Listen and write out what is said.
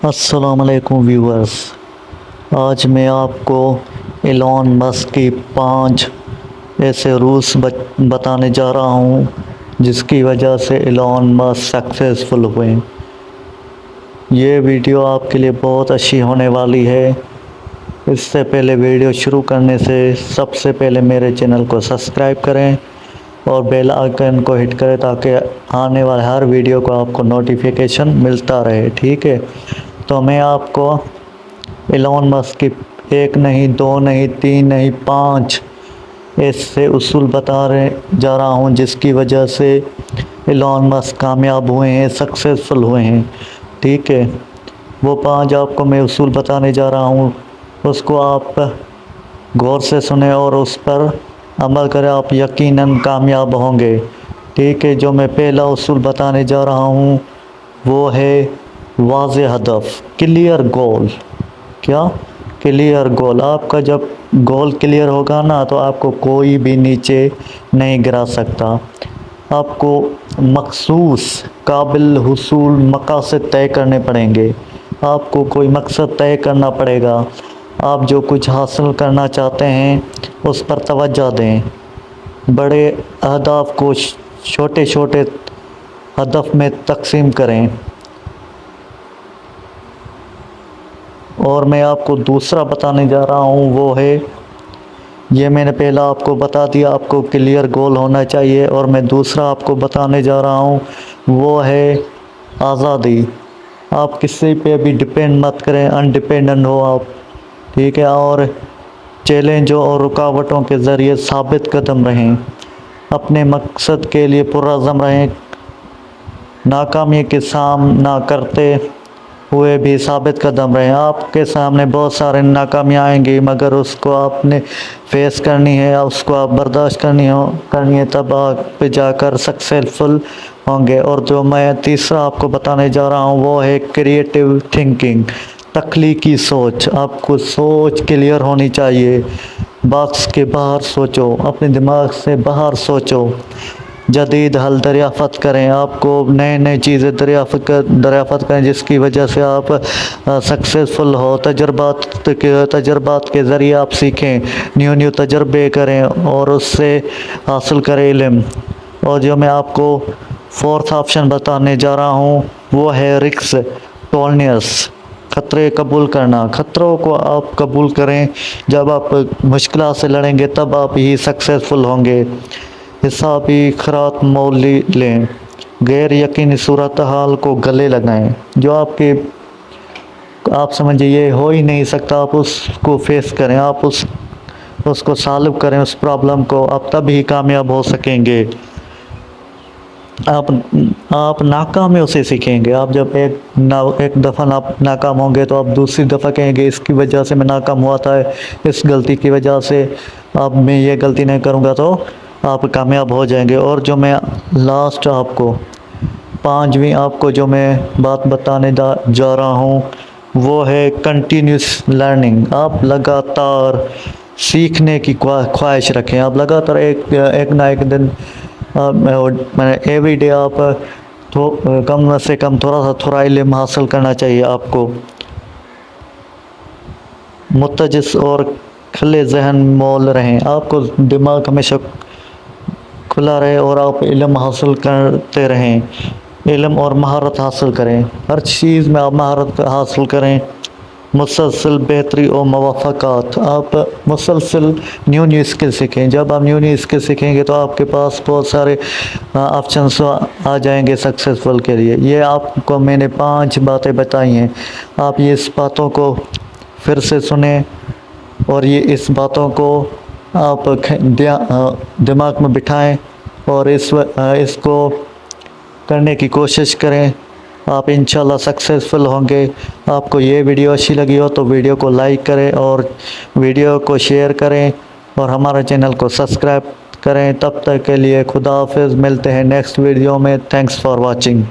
السلام علیکم ویورز، آج میں آپ کو ایلون مسک کی 5 ایسے رولز بتانے جا رہا ہوں جس کی وجہ سے ایلون مسک سکسیزفل ہوئے۔ یہ ویڈیو آپ کے لیے بہت اچھی ہونے والی ہے۔ اس سے پہلے ویڈیو شروع کرنے سے سب سے پہلے میرے چینل کو سبسکرائب کریں اور بیل آئیکن کو ہٹ کریں تاکہ آنے والے ہر ویڈیو کو آپ کو نوٹیفیکیشن ملتا رہے، ٹھیک ہے؟ تو میں آپ کو ایلون مسک کی 1 نہیں 2 نہیں 3 نہیں 5 ایسے اصول جا رہا ہوں جس کی وجہ سے ایلون مسک کامیاب ہوئے ہیں، سکسیزفل ہوئے ہیں، ٹھیک ہے؟ وہ 5 آپ کو میں اصول بتانے جا رہا ہوں، اس کو آپ غور سے سنیں اور اس پر عمل کریں، آپ یقیناً کامیاب ہوں گے، ٹھیک ہے؟ جو میں پہلا اصول بتانے جا رہا ہوں وہ ہے واضح ہدف، کلیئر گول۔ کیا؟ Clear goal. آپ کا جب گول کلیئر ہوگا نا تو آپ کو کوئی بھی نیچے نہیں گرا سکتا۔ آپ کو مخصوص قابل حصول مقاصد طے کرنے پڑیں گے۔ آپ کو کوئی مقصد طے کرنا پڑے گا۔ آپ جو کچھ حاصل کرنا چاہتے ہیں اس پر توجہ دیں۔ بڑے اہداف کو چھوٹے چھوٹے ہدف میں تقسیم کریں۔ اور میں آپ کو دوسرا بتانے جا رہا ہوں وہ ہے، یہ میں نے پہلا آپ کو بتا دیا، آپ کو کلیئر گول ہونا چاہیے، اور میں دوسرا آپ کو بتانے جا رہا ہوں وہ ہے آزادی۔ آپ کسی پہ بھی ڈپینڈ مت کریں، انڈیپینڈنٹ ہو آپ، ٹھیک ہے؟ اور چیلنجوں اور رکاوٹوں کے ذریعے ثابت قدم رہیں، اپنے مقصد کے لیے پرعزم رہیں، ناکامی کا سامنا کرتے ہوئے بھی ثابت قدم رہیں۔ آپ کے سامنے بہت سارے ناکامیاں آئیں گی مگر اس کو آپ نے فیس کرنی ہے، اس کو آپ برداشت کرنی ہے، تب آپ پہ جا کر سکسیزفل ہوں گے۔ اور جو میں تیسرا آپ کو بتانے جا رہا ہوں وہ ہے کریٹیو تھنکنگ، تخلیقی سوچ۔ آپ کو سوچ کلیئر ہونی چاہیے، باکس کے باہر سوچو، اپنے دماغ سے باہر سوچو، جدید حل دریافت کریں، آپ کو نئے چیزیں دریافت کریں جس کی وجہ سے آپ سکسیزفل ہو۔ تجربات کے ذریعے آپ سیکھیں، نیو تجربے کریں اور اس سے حاصل کریں علم۔ اور جو میں آپ کو 4تھ آپشن بتانے جا رہا ہوں وہ ہے رسک ٹولرنس، خطرے قبول کرنا۔ خطروں کو آپ قبول کریں، جب آپ مشکلات سے لڑیں گے تب آپ ہی سکسیزفل ہوں گے۔ حسابی خرات مول لیں، غیر یقینی صورتحال کو گلے لگائیں، جو آپ سمجھیں یہ ہو ہی نہیں سکتا، آپ اس کو فیس کریں، آپ اس کو سالو کریں، اس پرابلم کو، آپ تب ہی کامیاب ہو سکیں گے۔ آپ ناکامیوں سے سیکھیں گے۔ آپ جب ایک دفعہ ناکام ہوں گے تو آپ دوسری دفعہ کہیں گے اس کی وجہ سے میں ناکام ہوا تھا، اس غلطی کی وجہ سے اب میں یہ غلطی نہیں کروں گا تو آپ کامیاب ہو جائیں گے۔ اور جو میں لاسٹ آپ کو 5ویں آپ کو جو میں بات بتانے جا رہا ہوں وہ ہے کنٹینیوس لرننگ۔ آپ لگاتار سیکھنے کی خواہش رکھیں، آپ لگاتار ایک نہ ایک دن ایوری ڈے آپ کم سے کم تھوڑا علم حاصل کرنا چاہیے آپ کو۔ متجس اور کھلے ذہن مول رہیں، آپ کو دماغ ہمیشہ کھلا رہے اور آپ علم حاصل کرتے رہیں، علم اور مہارت حاصل کریں، ہر چیز میں آپ مہارت حاصل کریں۔ مسلسل بہتری اور موافقات، آپ مسلسل نیو اسکل سیکھیں۔ جب آپ نیو اسکل سیکھیں گے تو آپ کے پاس بہت سارے آپشنس آ جائیں گے سکسیزفل کے لیے۔ یہ آپ کو میں نے 5 باتیں بتائی ہیں، آپ یہ اس باتوں کو پھر سے سنیں اور اس باتوں کو آپ دماغ میں بٹھائیں اور اس کو کرنے کی کوشش کریں، آپ انشاءاللہ سکسیزفل ہوں گے۔ آپ کو یہ ویڈیو اچھی لگی ہو تو ویڈیو کو لائک کریں اور ویڈیو کو شیئر کریں اور ہمارے چینل کو سبسکرائب کریں۔ تب تک کے لیے خدا حافظ، ملتے ہیں نیکسٹ ویڈیو میں۔ Thanks for watching.